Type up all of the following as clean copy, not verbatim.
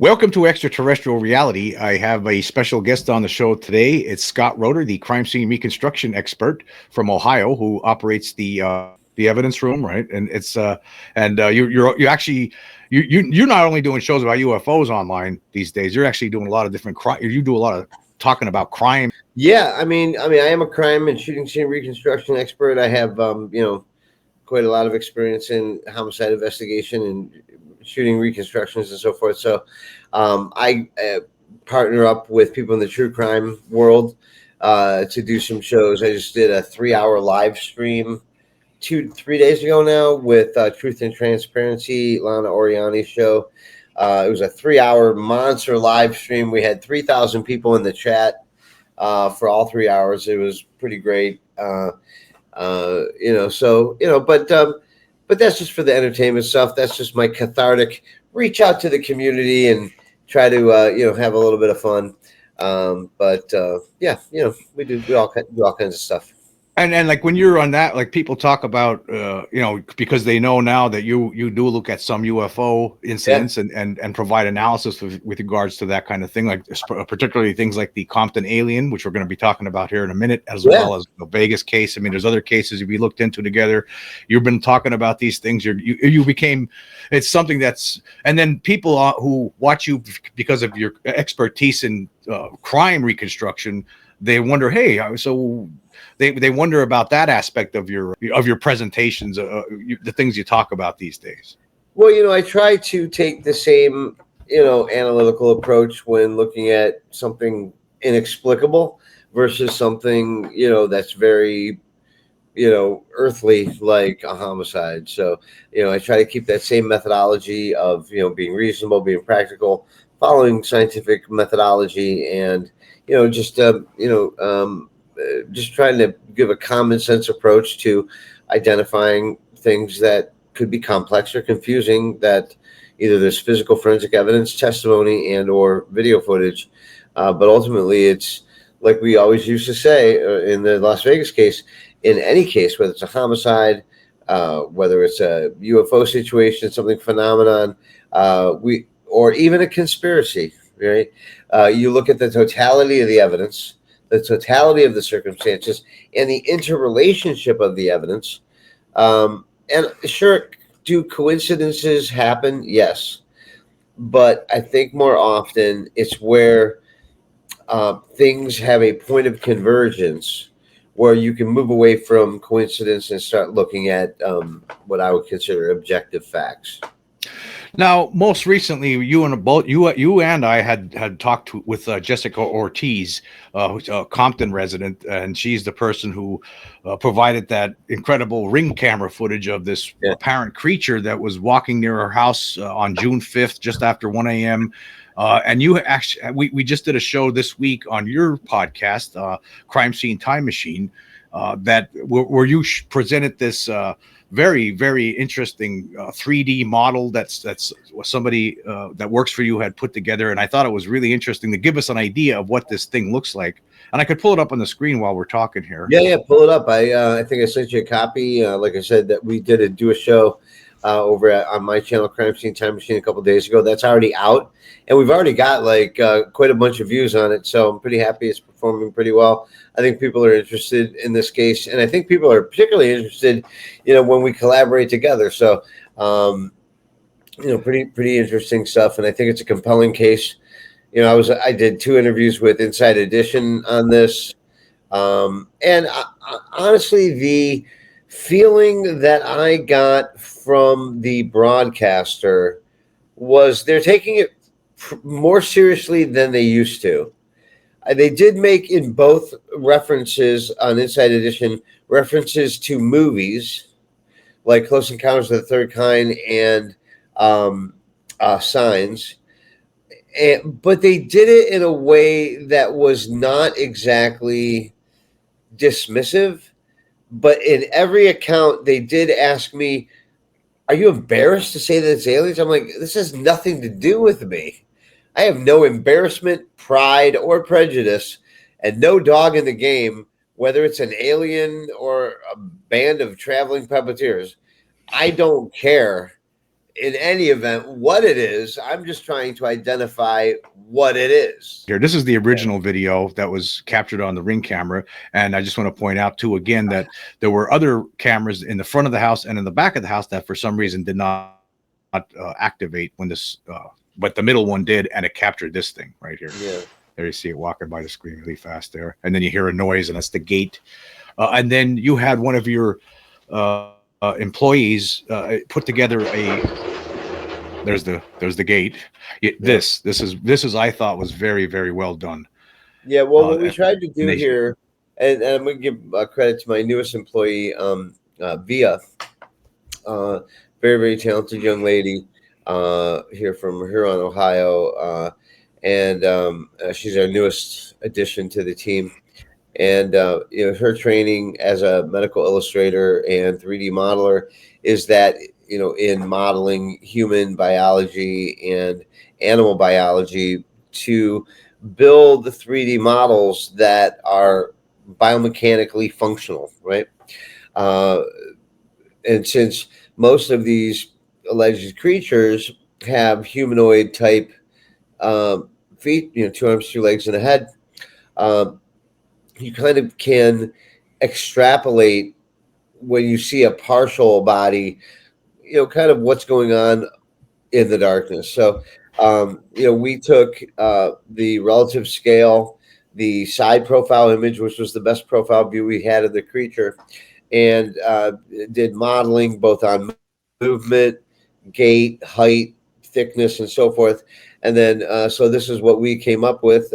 Welcome to Extraterrestrial Reality. I have a special guest on the show today. It's Scott Roeder, the crime scene reconstruction expert from Ohio, who operates the evidence room, right? And it's you actually you're not only doing shows about UFOs online these days. You're actually doing a lot of different crime. You do a lot of talking about crime. Yeah, I am a crime and shooting scene reconstruction expert. I have, quite a lot of experience in homicide investigation and shooting reconstructions and so forth. So, I partner up with people in the true crime world to do some shows. I just did a 3-hour live stream 3 days ago now with Truth and Transparency, Lana Oriani's show. It was a 3-hour monster live stream. We had 3,000 people in the chat for all 3 hours. It was pretty great. But that's just for the entertainment stuff. That's just my cathartic reach out to the community and try to, have a little bit of fun. We all do all kinds of stuff. And like when you're on that, like people talk about, because they know now that you do look at some UFO incidents and provide analysis with regards to that kind of thing, like particularly things like the Compton alien, which we're going to be talking about here in a minute, as well as the Vegas case. I mean, there's other cases we looked into together. You've been talking about these things. You became, it's something that's, and then people who watch you because of your expertise in crime reconstruction, they wonder, hey, so. They wonder about that aspect of your presentations, the things you talk about these days. Well, I try to take the same, analytical approach when looking at something inexplicable versus something, that's very, earthly, like a homicide. So, I try to keep that same methodology of, being reasonable, being practical, following scientific methodology, and, just trying to give a common sense approach to identifying things that could be complex or confusing, that either there's physical forensic evidence, testimony, and or video footage. But ultimately, it's like we always used to say in the Las Vegas case, in any case, whether it's a homicide, whether it's a UFO situation, something phenomenon, or even a conspiracy, right? You look at the totality of the evidence, the totality of the circumstances, and the interrelationship of the evidence. And sure, do coincidences happen? Yes. But I think more often it's where things have a point of convergence where you can move away from coincidence and start looking at what I would consider objective facts. Now, most recently, you and I had talked with Jessica Ortiz, who's a Compton resident, and she's the person who provided that incredible ring camera footage of this apparent creature that was walking near her house on June 5th, just after 1 a.m. And you actually, we just did a show this week on your podcast, Crime Scene Time Machine, where you presented this. Very, very interesting 3D model that's somebody that works for you had put together, and I thought it was really interesting to give us an idea of what this thing looks like. And I could pull it up on the screen while we're talking here. Yeah, pull it up. I think I sent you a copy. Like I said, that we do a show over on my channel, Crime Scene Time Machine, a couple of days ago. That's already out, and we've already got quite a bunch of views on it. So I'm pretty happy it's performing pretty well. I think people are interested in this case, and I think people are particularly interested, when we collaborate together. So, pretty interesting stuff, and I think it's a compelling case. I did 2 interviews with Inside Edition on this, and honestly, the feeling that I got from the broadcaster was they're taking it more seriously than they used to. They did make in both references on Inside Edition references to movies like Close Encounters of the Third Kind and Signs. But they did it in a way that was not exactly dismissive. But in every account, they did ask me, are you embarrassed to say that it's aliens? I'm like, this has nothing to do with me. I have no embarrassment, pride, or prejudice, and no dog in the game, whether it's an alien or a band of traveling puppeteers. I don't care in any event what it is. I'm just trying to identify what it is. Here, this is the original video that was captured on the Ring camera, and I just want to point out too again that there were other cameras in the front of the house and in the back of the house that for some reason did not activate when this, but the middle one did, and it captured this thing right here. Yeah. There you see it walking by the screen really fast there, and then you hear a noise, and that's the gate. And then you had one of your employees put together a. There's the gate. This is I thought was very, very well done. Yeah. Well, what we tried to do here, and I'm going to give credit to my newest employee, Via, very, very talented young lady here from Huron, Ohio. And she's our newest addition to the team. And her training as a medical illustrator and 3D modeler is that in modeling human biology and animal biology to build the 3D models that are biomechanically functional, right? And since most of these alleged creatures have humanoid type feet, 2 arms, 2 legs, and a head, you kind of can extrapolate when you see a partial body, kind of what's going on in the darkness. So, we took the relative scale, the side profile image, which was the best profile view we had of the creature, and did modeling both on movement, gait, height, thickness, and so forth. And then, so this is what we came up with.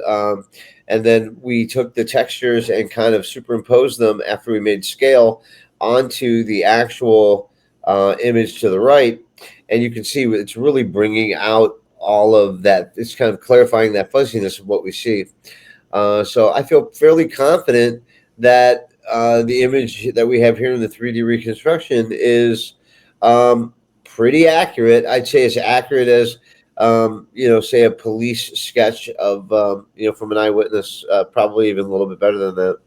And then we took the textures and kind of superimposed them after we made scale onto the actual image to the right. And you can see it's really bringing out all of that. It's kind of clarifying that fuzziness of what we see. So I feel fairly confident that the image that we have here in the 3D reconstruction is pretty accurate. I'd say as accurate as say a police sketch of, from an eyewitness, probably even a little bit better than that.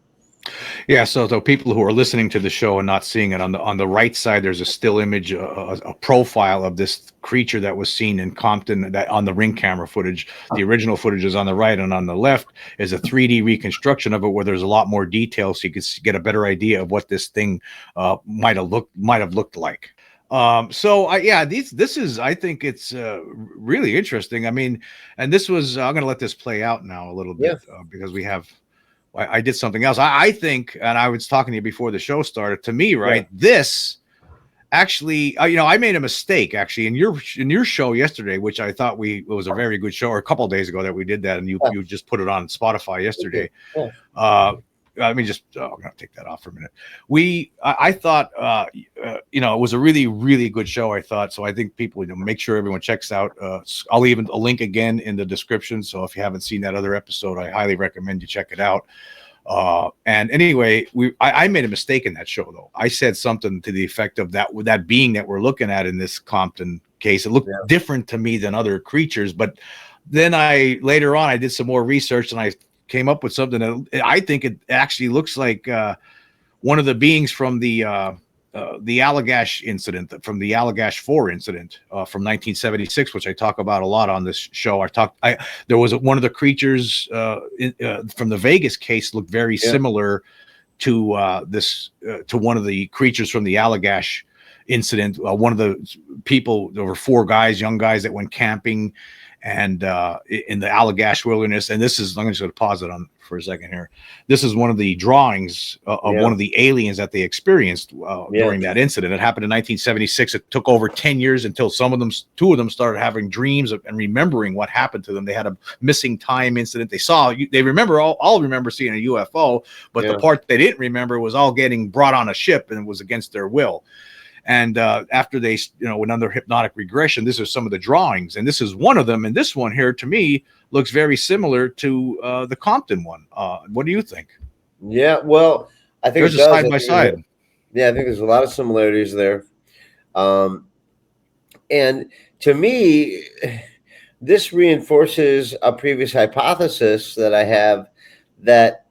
Yeah. So people who are listening to the show and not seeing it, on the right side, there's a still image, a profile of this creature that was seen in Compton that on the Ring camera footage. The original footage is on the right, and on the left is a 3D reconstruction of it where there's a lot more detail, so you could get a better idea of what this thing might have looked like. This is, I think it's really interesting. I mean, and this was, I'm going to let this play out now a little bit because I did something else. I think, and I was talking to you before the show started, to me, right? Yeah. This actually, I made a mistake actually in your show yesterday, which I thought it was a very good show, or a couple of days ago that we did that. And you just put it on Spotify yesterday. Let me just, I'm going to take that off for a minute. I thought, it was a really, really good show, I thought. So I think people, make sure everyone checks out. I'll leave a link again in the description. So if you haven't seen that other episode, I highly recommend you check it out. And anyway, I made a mistake in that show, though. I said something to the effect of that being that we're looking at in this Compton case. It looked different to me than other creatures. But then later on, I did some more research and I came up with something that I think it actually looks like one of the beings from the Allagash incident, from the Allagash 4 incident from 1976, which I talk about a lot on this show. There was one of the creatures from the Vegas case looked very similar to to one of the creatures from the Allagash incident. One of the people, there were 4 young guys that went camping and in the Allagash wilderness. And this is, I'm just going to pause it on for a second here. This is one of the drawings of one of the aliens that they experienced during that incident. It happened in 1976. It took over 10 years until 2 of them started having dreams and remembering what happened to them. They had a missing time incident. They remember all remember seeing a UFO, but the part they didn't remember was all getting brought on a ship, and it was against their will. And after they, went under hypnotic regression, this is some of the drawings, and this is one of them. And this one here, to me, looks very similar to the Compton one. What do you think? Yeah, well, I think there's a side by side. Yeah, I think there's a lot of similarities there. And to me, this reinforces a previous hypothesis that I have that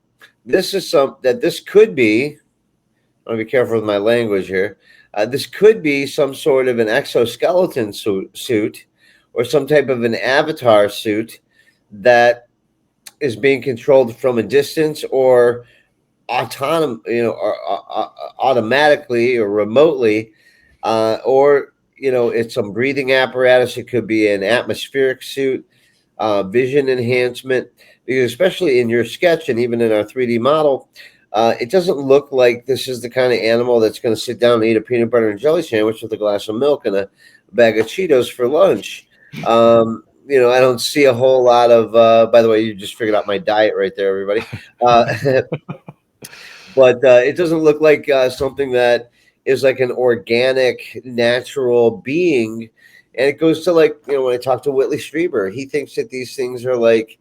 this is that this could be. I want to be careful with my language here. This could be some sort of an exoskeleton suit or some type of an avatar suit that is being controlled from a distance or automatically or remotely, or it's some breathing apparatus. It could be an atmospheric suit, vision enhancement. Because especially in your sketch and even in our 3D model, it doesn't look like this is the kind of animal that's going to sit down and eat a peanut butter and jelly sandwich with a glass of milk and a bag of Cheetos for lunch. I don't see a whole lot of. By the way, you just figured out my diet right there, everybody. But it doesn't look like something that is like an organic, natural being. And it goes to when I talk to Whitley Strieber, he thinks that these things are like,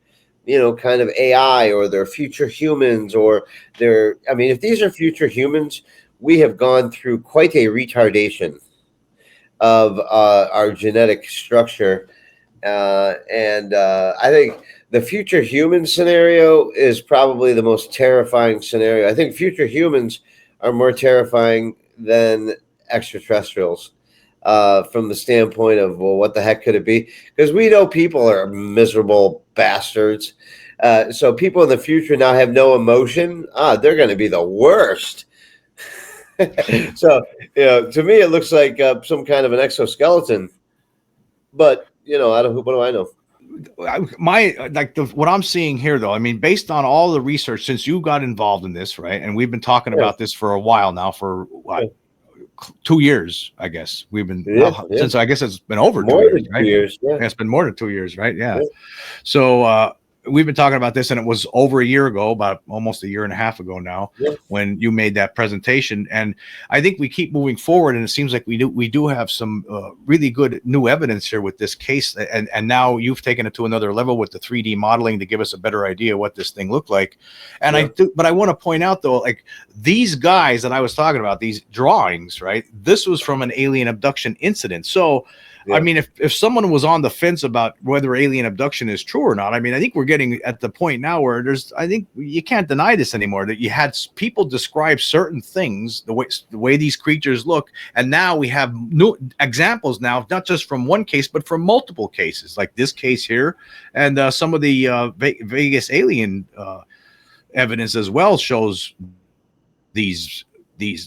kind of AI, or they're future humans, or if these are future humans, we have gone through quite a retardation of our genetic structure. And I think the future human scenario is probably the most terrifying scenario. I think future humans are more terrifying than extraterrestrials, from the standpoint of, well, what the heck could it be? Because we know people are miserable bastards. So people in the future now have no emotion. They're going to be the worst. So, to me, it looks like some kind of an exoskeleton. But, what do I know? What I'm seeing here, though, I mean, based on all the research since you got involved in this, right? And we've been talking about this for a while now, for what, 2 years, I guess. We've been since, I guess it's been over more 2 years, than right? 2 years. Yeah. It's been more than 2 years, right? Yeah. So we've been talking about this, and it was over a year ago, about almost a year and a half ago now, when you made that presentation. And I think we keep moving forward, and it seems like we do have some really good new evidence here with this case. And now you've taken it to another level with the 3D modeling to give us a better idea what this thing looked like. And but I want to point out, though, like these guys that I was talking about, these drawings, right? This was from an alien abduction incident. So I mean, if someone was on the fence about whether alien abduction is true or not, I mean, I think we're getting at the point now where I think you can't deny this anymore, that you had people describe certain things, the way these creatures look. And now we have new examples now, not just from one case, but from multiple cases, like this case here. And some of the Vegas alien evidence as well shows these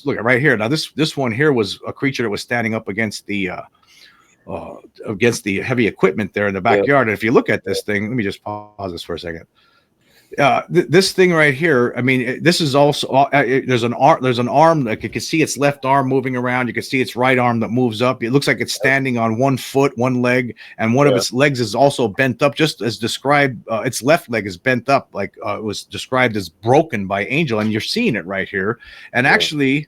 look right here. Now, this one here was a creature that was standing up against the heavy equipment there in the backyard. And if you look at this thing, let me just pause this for a second. This thing right here, I mean, this is also there's an arm, like you can see its left arm moving around. You can see its right arm that moves up. It looks like it's standing on one foot, one leg, and one of its legs is also bent up, just as described. Its left leg is bent up, like it was described as broken by Angel, and you're seeing it right here. And actually,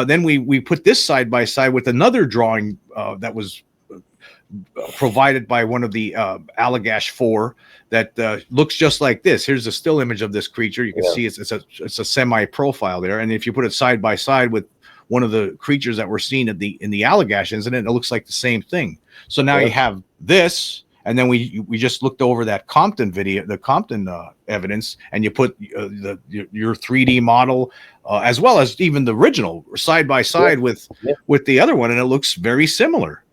then we put this side by side with another drawing that was provided by one of the Allagash 4 that looks just like this. Here's a still image of this creature. You can see it's a semi-profile there, and if you put it side by side with one of the creatures that were seen in the Allagash incident, it looks like the same thing. So now you have this, and then we just looked over that Compton video, the Compton evidence, and you put your 3D model as well as even the original side by side with the other one, and it looks very similar.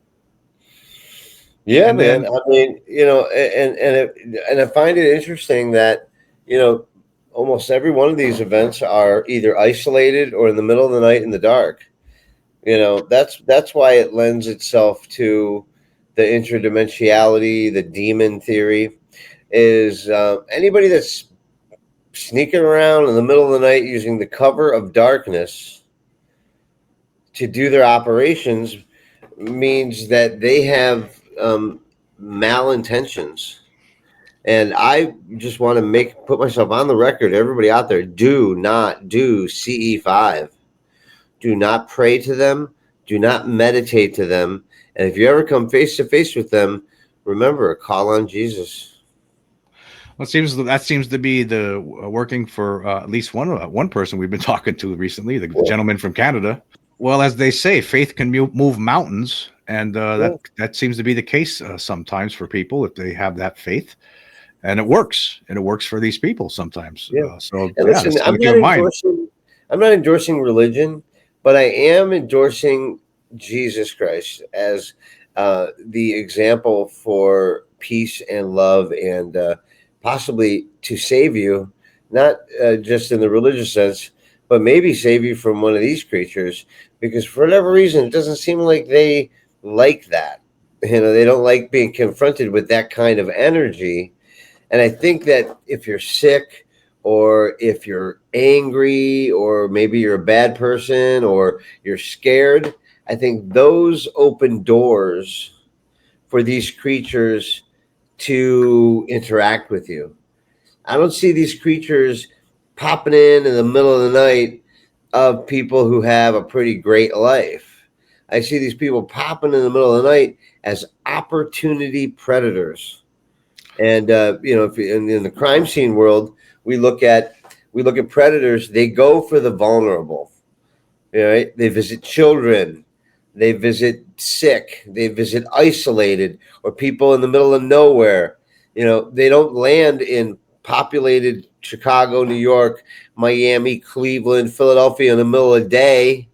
Yeah, and man. I mean, and I find it interesting that, almost every one of these events are either isolated or in the middle of the night in the dark. That's why it lends itself to the interdimensionality, the demon theory, is anybody that's sneaking around in the middle of the night using the cover of darkness to do their operations means that they have malintentions. And I just want to put myself on the record, everybody out there, do not do CE5. Do not pray to them. Do not meditate to them. And if you ever come face to face with them, remember, call on Jesus. Well, that seems to be the working for at least one person we've been talking to recently, the gentleman from Canada. Well, as they say, faith can move mountains. And that seems to be the case sometimes for people if they have that faith, and it works. And it works for these people sometimes. Listen, I'm not endorsing religion, but I am endorsing Jesus Christ as the example for peace and love, and possibly to save you, not just in the religious sense, but maybe save you from one of these creatures, because for whatever reason, it doesn't seem like they like that. They don't like being confronted with that kind of energy. And I think that if you're sick, or if you're angry, or maybe you're a bad person, or you're scared, I think those open doors for these creatures to interact with you. I don't see these creatures popping in the middle of the night of people who have a pretty great life. I see these people popping in the middle of the night as opportunity predators. And if in the crime scene world, we look at predators. They go for the vulnerable. Right? They visit children. They visit sick. They visit isolated, or people in the middle of nowhere. They don't land in populated Chicago, New York, Miami, Cleveland, Philadelphia in the middle of the day,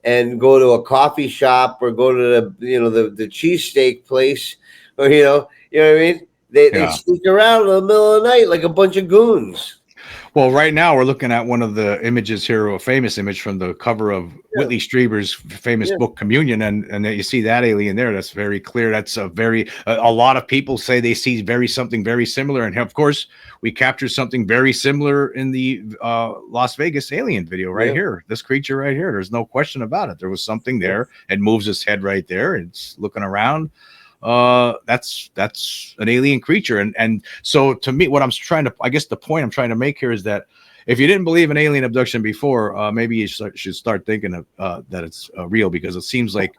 and go to a coffee shop, or go to the cheesesteak place, or you know what I mean. They Yeah. sneak around in the middle of the night like a bunch of goons. Well, right now we're looking at one of the images here, a famous image from the cover of Whitley Strieber's famous Yeah. book Communion, and you see that alien there. That's very clear. That's a lot of people say they see something very similar, and of course we captured something very similar in the Las Vegas alien video right Yeah. here. This creature right here. There's no question about it. There was something there. It moves its head right there. It's looking around. That's an alien creature, and so to me, what I'm trying to, I guess the point I'm trying to make here is that if you didn't believe in alien abduction before, maybe you should start thinking of that it's real, because it seems like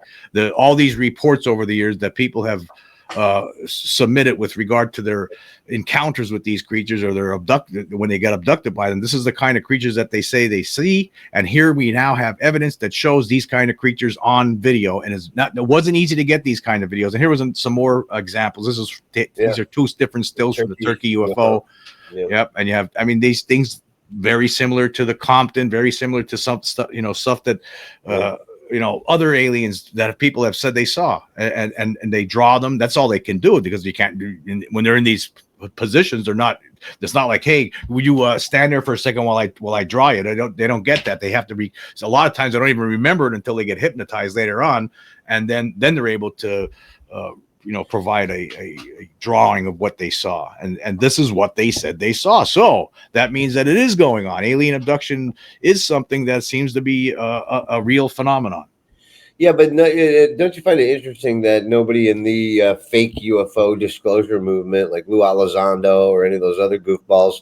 all these reports over the years that people have submitted with regard to their encounters with these creatures, or they're abducted, when they get abducted by them, this is the kind of creatures that they say they see. And here we now have evidence that shows these kind of creatures on video, and it wasn't easy to get these kind of videos. And here was some more examples. These are two different stills from the Turkey UFO. Yep. And you have, I mean, these things very similar to the Compton, very similar to some stuff, stuff that other aliens that people have said they saw, and they draw them. That's all they can do, because you can't do, when they're in these positions, it's not like, hey, will you stand there for a second while I draw you? They don't get that. They have to be, so a lot of times they don't even remember it until they get hypnotized later on, and then they're able to provide a drawing of what they saw, and this is what they said they saw. So that means that it is going on. Alien abduction is something that seems to be a real phenomenon. Yeah, but no, don't you find it interesting that nobody in the fake UFO disclosure movement, like Lou Elizondo or any of those other goofballs,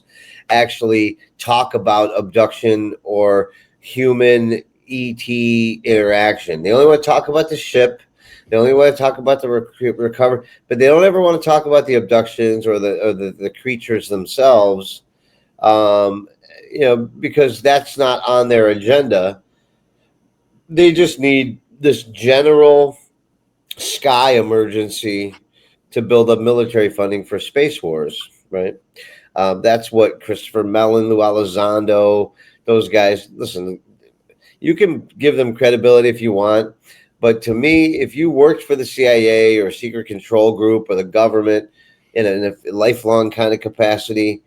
actually talk about abduction or human ET interaction? They only want to talk about the ship. They only want to talk about the recovery, but they don't ever want to talk about the abductions or the creatures themselves, because that's not on their agenda. They just need this general sky emergency to build up military funding for space wars, right? That's what Christopher Mellon, Lou Elizondo, those guys, listen, you can give them credibility if you want. But to me, if you worked for the CIA or secret control group or the government in a lifelong kind of capacity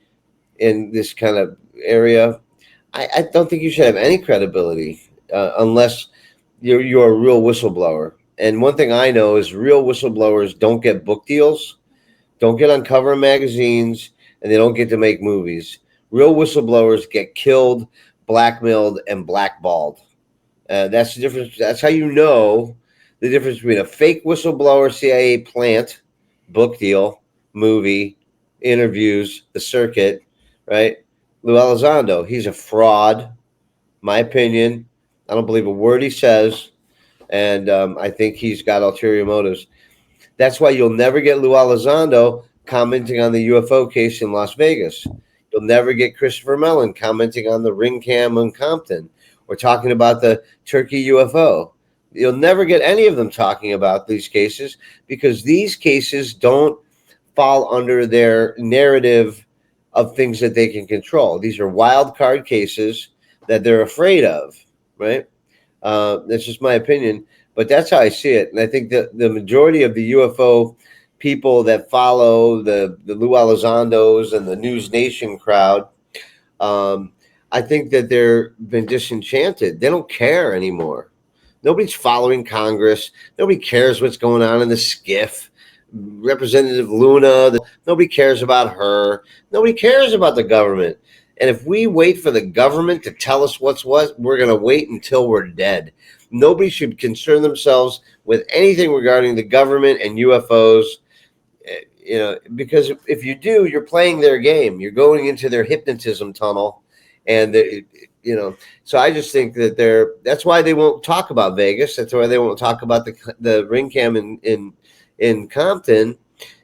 in this kind of area, I don't think you should have any credibility unless you're a real whistleblower. And one thing I know is real whistleblowers don't get book deals, don't get on cover of magazines, and they don't get to make movies. Real whistleblowers get killed, blackmailed, and blackballed. That's the difference. That's how you know the difference between a fake whistleblower, CIA plant, book deal, movie, interviews, the circuit, right? Lou Elizondo, he's a fraud, my opinion. I don't believe a word he says, and I think he's got ulterior motives. That's why you'll never get Lou Elizondo commenting on the UFO case in Las Vegas. You'll never get Christopher Mellon commenting on the ring cam in Compton, or talking about the Turkey UFO. You'll never get any of them talking about these cases, because these cases don't fall under their narrative of things that they can control. These are wild card cases that they're afraid of, right? That's just my opinion, but that's how I see it. And I think that the majority of the UFO people that follow the Lou Elizondos and the News Nation crowd, I think that they're been disenchanted. They don't care anymore. Nobody's following Congress. Nobody cares what's going on in the skiff. Representative Luna, nobody cares about her. Nobody cares about the government. And if we wait for the government to tell us what's what, we're going to wait until we're dead. Nobody should concern themselves with anything regarding the government and UFOs. Because if you do, you're playing their game. You're going into their hypnotism tunnel, and so I just think that that's why they won't talk about Vegas. That's why they won't talk about the ring cam in Compton,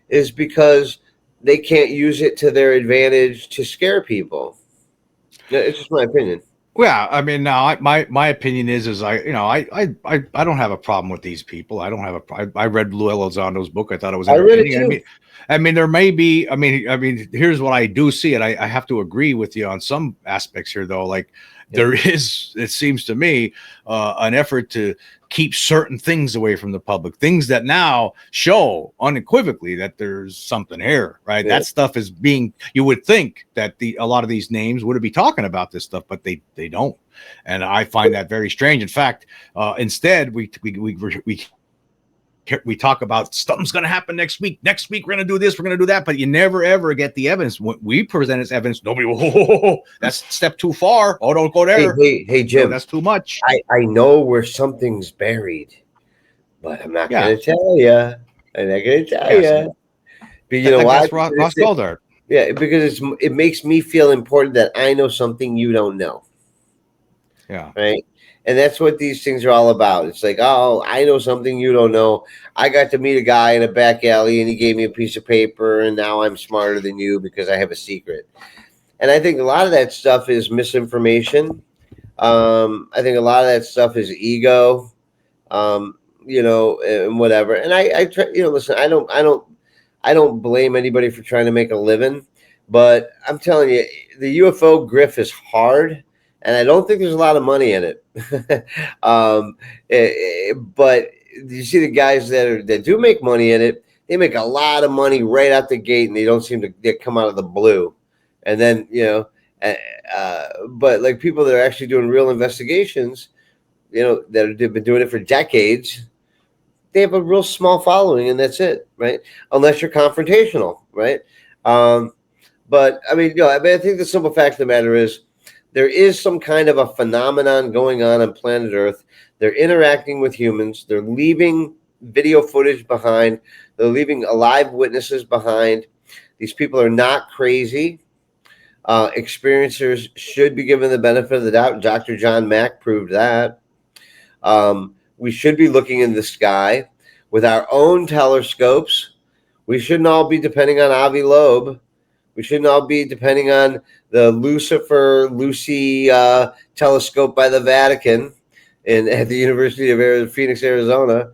is because they can't use it to their advantage to scare people. It's just my opinion. Yeah, I mean, now my opinion is I don't have a problem with these people. I don't have I read Lou Elizondo's book. I thought it was entertaining. I read it too. I mean, there may be. I mean, here's what I do see it. I have to agree with you on some aspects here, though. Like there is, it seems to me, an effort to keep certain things away from the public. Things that now show unequivocally that there's something here, right? Yeah. That stuff is being. You would think that a lot of these names would be talking about this stuff, but they don't, and I find that very strange. In fact, instead we talk about something's going to happen next week. Next week, we're going to do this. We're going to do that. But you never, ever get the evidence. When we present as evidence, nobody will, that's a step too far. Oh, don't go there. Hey, Jim. No, that's too much. I know where something's buried, but I'm not going to tell you. I'm not going to tell you. But you know why? Ross Goldar. Yeah, because it makes me feel important that I know something you don't know. Yeah. Right. And that's what these things are all about. It's like, oh, I know something you don't know. I got to meet a guy in a back alley and he gave me a piece of paper and now I'm smarter than you because I have a secret. And I think a lot of that stuff is misinformation. I think a lot of that stuff is ego, and whatever. And I try, listen, I don't blame anybody for trying to make a living, but I'm telling you, the UFO grift is hard. And I don't think there's a lot of money in it. But you see the guys that do make money in it, they make a lot of money right out the gate and they don't seem to come out of the blue. And then, but like people that are actually doing real investigations, that have been doing it for decades, they have a real small following and that's it, right? Unless you're confrontational, right? But I mean, I think the simple fact of the matter is, there is some kind of a phenomenon going on planet Earth. They're interacting with humans. They're leaving video footage behind. They're leaving alive witnesses behind. These people are not crazy. Experiencers should be given the benefit of the doubt. Dr. John Mack proved that. We should be looking in the sky with our own telescopes. We shouldn't all be depending on Avi Loeb. We shouldn't all be depending on the Lucy telescope by the Vatican at the University of Phoenix, Arizona.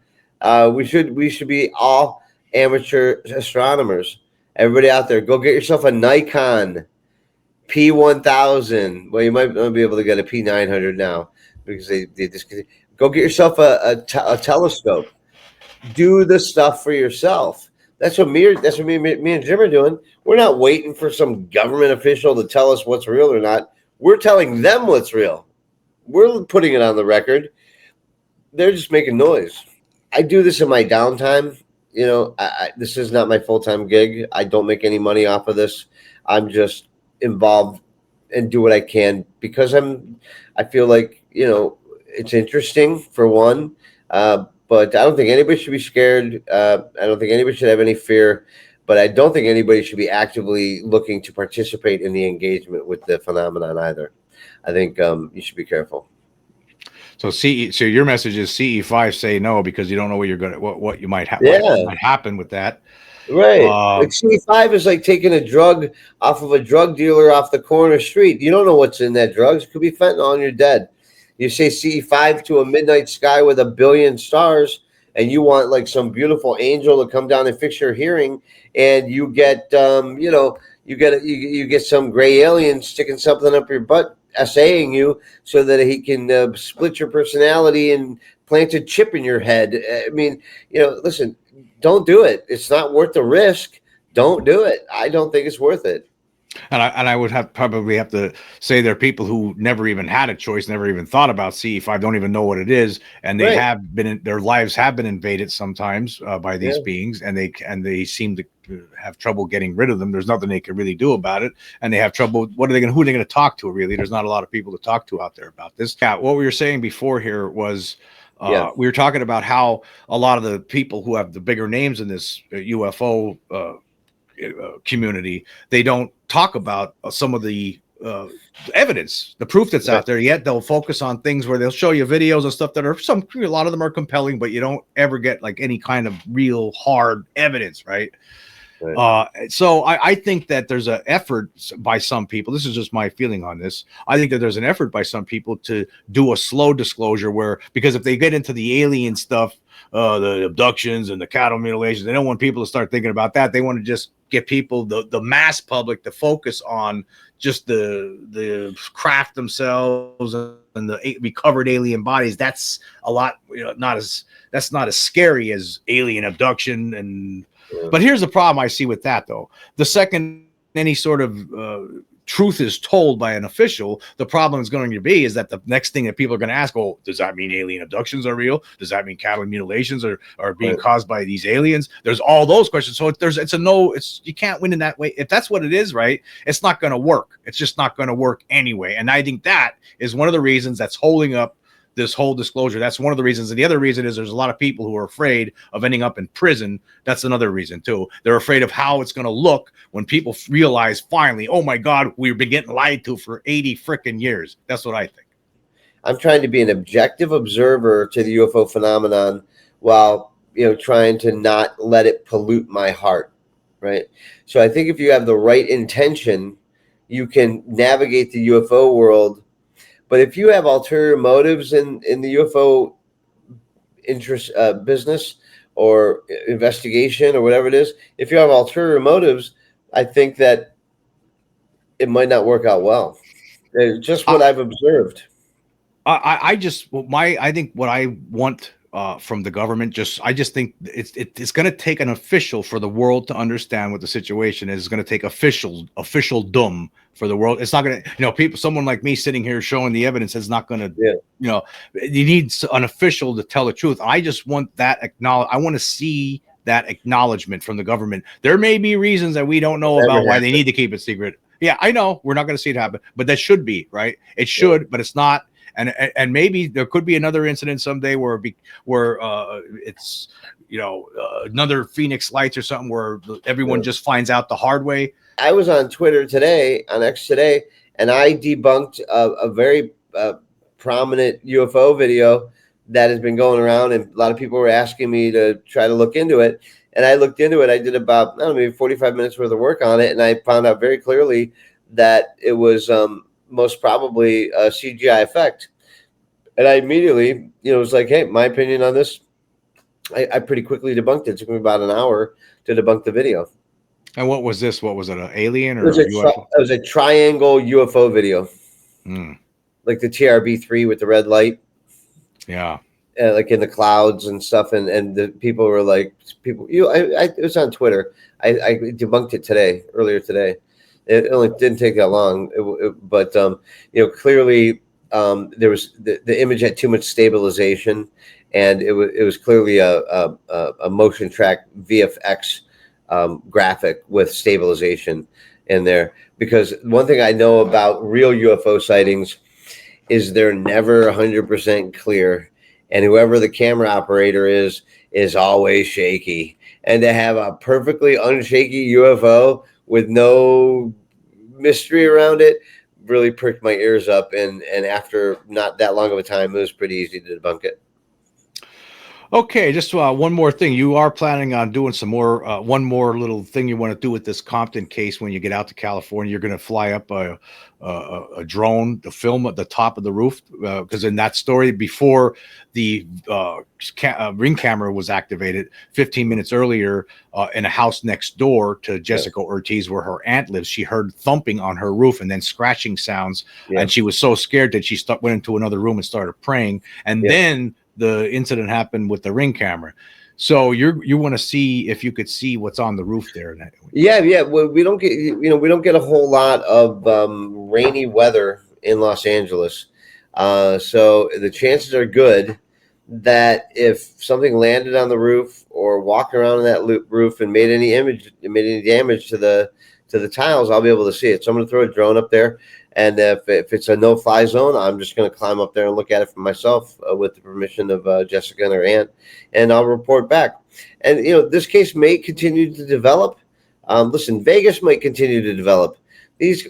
We should be all amateur astronomers. Everybody out there, go get yourself a Nikon P1000. Well, you might not be able to get a P900 now because they just go get yourself a telescope. Do the stuff for yourself. That's what me and Jim are doing. We're not waiting for some government official to tell us what's real or not. We're telling them what's real. We're putting it on the record. They're just making noise. I do this in my downtime. This is not my full-time gig. I don't make any money off of this. I'm just involved and do what I can because I feel like, it's interesting for one. But I don't think anybody should be scared. I don't think anybody should have any fear. But I don't think anybody should be actively looking to participate in the engagement with the phenomenon either. I think you should be careful. So so your message is CE5 say no because you don't know what you might might happen with that. Right. Like CE5 is like taking a drug off of a drug dealer off the corner street. You don't know what's in that drug. It could be fentanyl and you're dead. You say CE5 to a midnight sky with 1 billion stars, and you want like some beautiful angel to come down and fix your hearing, and you get, you get some gray alien sticking something up your butt essaying you so that he can split your personality and plant a chip in your head. I mean, listen, don't do it. It's not worth the risk. Don't do it. I don't think it's worth it. And I would probably have to say there are people who never even had a choice, never even thought about CE5, don't even know what it is, and they Right. have been their lives have been invaded sometimes by these Yeah. beings, and they seem to have trouble getting rid of them. There's nothing they can really do about it, and they have trouble. Who are they going to talk to? Really, there's not a lot of people to talk to out there about this. Yeah, what we were saying before here was. Yeah. We were talking about how a lot of the people who have the bigger names in this UFO community, they don't talk about some of the evidence, the proof that's Right. out there. Yet they'll focus on things where they'll show you videos and stuff that are a lot of them are compelling, but you don't ever get like any kind of real hard evidence, right? So I think that there's an effort by some people. This is just my feeling on this. I think that there's an effort by some people to do a slow disclosure because if they get into the alien stuff, the abductions and the cattle mutilations, they don't want people to start thinking about that. They want to just get people, the mass public, to focus on just the craft themselves and the recovered alien bodies. That's a lot, that's not as scary as alien abduction and. But here's the problem I see with that, though. The second any sort of truth is told by an official, the problem is going to be is that the next thing that people are going to ask, oh, does that mean alien abductions are real? Does that mean cattle mutilations are being caused by these aliens? There's all those questions. So you can't win in that way. If that's what it is, right, it's not going to work. It's just not going to work anyway. And I think that is one of the reasons that's holding up this whole disclosure. That's one of the reasons. And the other reason is there's a lot of people who are afraid of ending up in prison. That's another reason too. They're afraid of how it's going to look when people realize finally, oh my God, we've been getting lied to for 80 freaking years. That's what I think. I'm trying to be an objective observer to the UFO phenomenon while, trying to not let it pollute my heart. Right. So I think if you have the right intention, you can navigate the UFO world. But if you have ulterior motives in the UFO interest business or investigation or whatever it is, if you have ulterior motives, I think that it might not work out well. It's just what I've observed. I think what I want from the government, I just think it's going to take an official for the world to understand what the situation is. It's going to take officialdom for the world. It's not going to, someone like me sitting here showing the evidence is not going to, you need an official to tell the truth. I just want that acknowledged. I want to see that acknowledgement from the government. There may be reasons that we don't know about why they need to keep it secret. Yeah, I know we're not going to see it happen, but that should be right. It should, but it's not. And maybe there could be another incident someday where it's another Phoenix Lights or something where everyone just finds out the hard way. I was on Twitter today, on X today, and I debunked a very prominent UFO video that has been going around, and a lot of people were asking me to try to look into it. And I looked into it. I did about, maybe 45 minutes worth of work on it, and I found out very clearly that it was most probably a CGI effect. And I immediately, was like, hey, my opinion on this, I pretty quickly debunked it. It took me about an hour to debunk the video. And what was this? What was it, an alien or a UFO? It was a triangle UFO video. Like the TRB-3 with the red light. Yeah. Like in the clouds and stuff. And the people were like, it was on Twitter. I debunked it earlier today. It only didn't take that long, but clearly there was the image had too much stabilization, and it was clearly a motion track VFX graphic with stabilization in there. Because one thing I know about real UFO sightings is they're never 100% clear, and whoever the camera operator is always shaky. And to have a perfectly unshaky UFO with no mystery around it really pricked my ears up, and after not that long of a time, it was pretty easy to debunk it. Okay, just one more thing. You are planning on doing some more, one more little thing you want to do with this Compton case when you get out to California. You're going to fly up a drone to film at the top of the roof, because in that story, before the ring camera was activated, 15 minutes earlier, in a house next door to Jessica Ortiz, where her aunt lives, she heard thumping on her roof and then scratching sounds, and she was so scared that she went into another room and started praying, and then the incident happened with the ring camera. So you want to see if you could see what's on the roof there. Yeah. Well, we don't get, we don't get a whole lot of rainy weather in Los Angeles, so the chances are good that if something landed on the roof or walked around in that roof and made any damage to the tiles, I'll be able to see it. So I'm going to throw a drone up there, and if it's a no-fly zone, I'm just going to climb up there and look at it for myself, with the permission of Jessica and her aunt, and I'll report back. And this case may continue to develop. Listen, Vegas might continue to develop.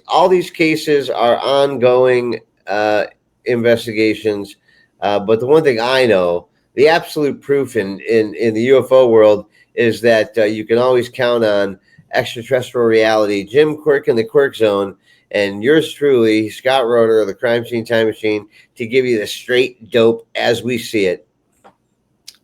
All these cases are ongoing investigations. But the one thing I know, the absolute proof in the UFO world is that you can always count on Extraterrestrial Reality, Jim Quirk in the Quirk Zone, and yours truly, Scott Roeder of the Crime Scene Time Machine, to give you the straight dope as we see it.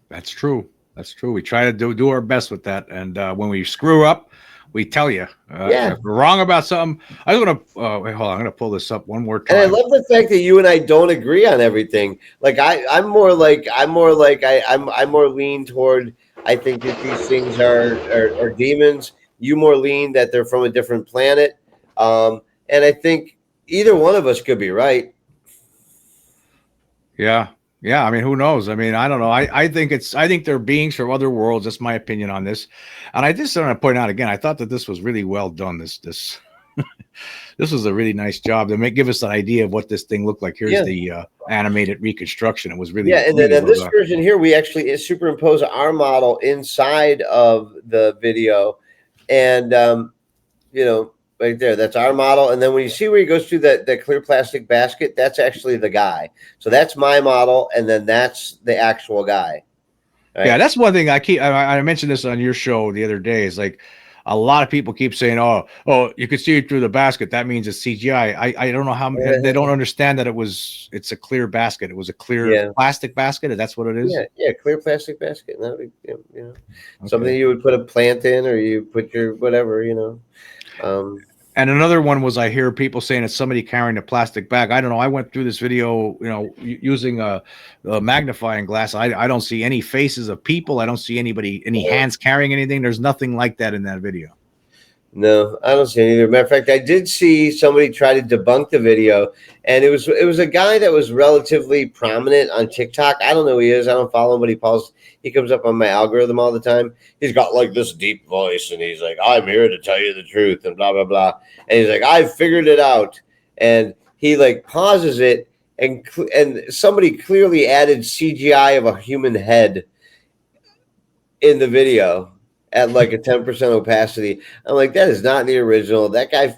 That's true. That's true. We try to do our best with that, and when we screw up, we tell you. If we're wrong about something. I'm gonna wait, hold on. I'm gonna pull this up one more time. And I love the fact that you and I don't agree on everything. Like I'm more lean toward, I think that these things are demons. You more lean that they're from a different planet. And I think either one of us could be right. Yeah. Yeah, I mean, who knows? I mean, I don't know. I think they're beings from other worlds. That's my opinion on this. And I just want to point out again, I thought that this was really well done. This this was a really nice job. They may give us an idea of what this thing looked like. Here's the animated reconstruction. It was really and really then in this version here, we actually superimpose our model inside of the video, and right there, that's our model. And then when you see where he goes through that clear plastic basket, that's actually the guy. So that's my model, and then that's the actual guy. Right? Yeah, that's one thing I mentioned this on your show the other day. Is like a lot of people keep saying, "Oh, you can see it through the basket. That means it's CGI." I don't know how they don't understand that it's a clear basket. It was a clear plastic basket. That's what it is. Yeah, clear plastic basket. Something you would put a plant in, or you put your whatever. And another one was, I hear people saying it's somebody carrying a plastic bag. I don't know. I went through this video, using a magnifying glass. I don't see any faces of people. I don't see any hands carrying anything. There's nothing like that in that video. No, I don't see any either. Matter of fact, I did see somebody try to debunk the video, and it was a guy that was relatively prominent on TikTok. I don't know who he is. I don't follow him, but he comes up on my algorithm all the time. He's got like this deep voice, and he's like, "I'm here to tell you the truth," and blah blah blah. And he's like, "I figured it out," and he like pauses it, and somebody clearly added CGI of a human head in the video at like a 10% opacity. I'm like, that is not the original. That guy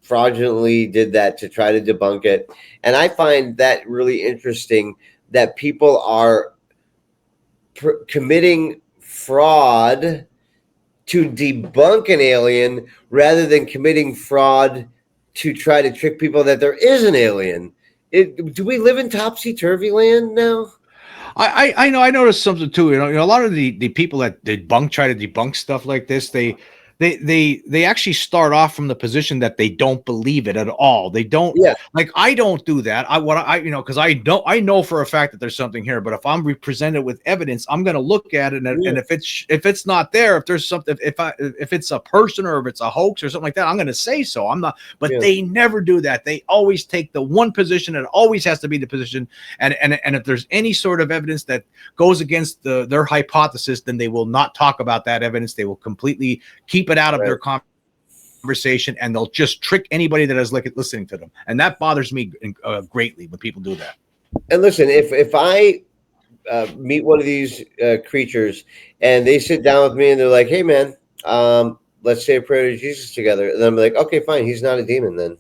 fraudulently did that to try to debunk it. And I find that really interesting, that people are committing fraud to debunk an alien rather than committing fraud to try to trick people that there is an alien. Do we live in topsy-turvy land now? I know. I noticed something too. A lot of the people that try to debunk stuff like this, they actually start off from the position that they don't believe it at all. They don't. Yeah. Like, I don't do that. Because I know for a fact that there's something here. But if I'm presented with evidence, I'm going to look at it, and if it's not there, if there's something, if it's a person or if it's a hoax or something like that, I'm going to say so. I'm not. But they never do that. They always take the one position. It always has to be the position. And if there's any sort of evidence that goes against their hypothesis, then they will not talk about that evidence. They will completely keep it out of their conversation, and they'll just trick anybody that is listening to them. And that bothers me greatly when people do that. And listen, if I meet one of these creatures and they sit down with me and they're like, "Hey man, let's say a prayer to Jesus together," and I'm like, "Okay, fine, he's not a demon then."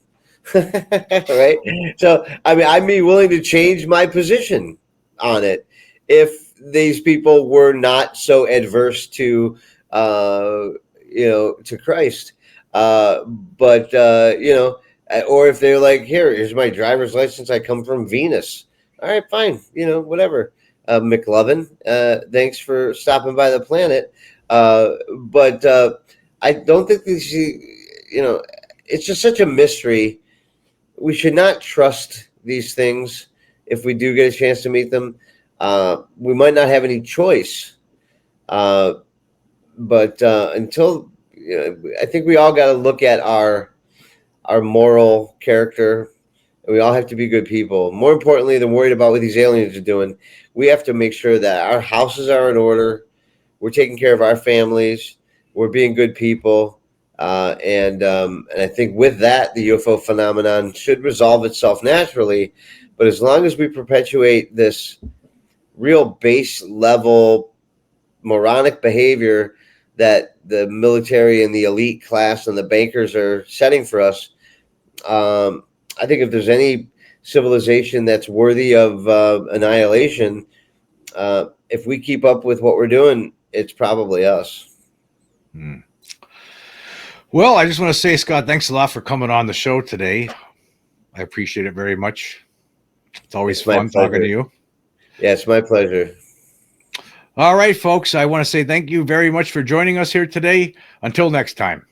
Right? So I mean, I'd be willing to change my position on it if these people were not so adverse to, to Christ. But or if they're like, here's my driver's license. I come from Venus. All right, fine. Whatever. McLovin, thanks for stopping by the planet. But I don't think these, it's just such a mystery. We should not trust these things if we do get a chance to meet them. We might not have any choice. But until, I think we all got to look at our moral character. We all have to be good people. More importantly than worried about what these aliens are doing, we have to make sure that our houses are in order. We're taking care of our families. We're being good people. And I think with that, the UFO phenomenon should resolve itself naturally. But as long as we perpetuate this real base level moronic behavior that the military and the elite class and the bankers are setting for us, I think if there's any civilization that's worthy of annihilation, if we keep up with what we're doing, it's probably us. Well, I just want to say, Scott, thanks a lot for coming on the show today. I appreciate it very much. It's always fun talking to you. Yeah, it's my pleasure. All right, folks, I want to say thank you very much for joining us here today. Until next time.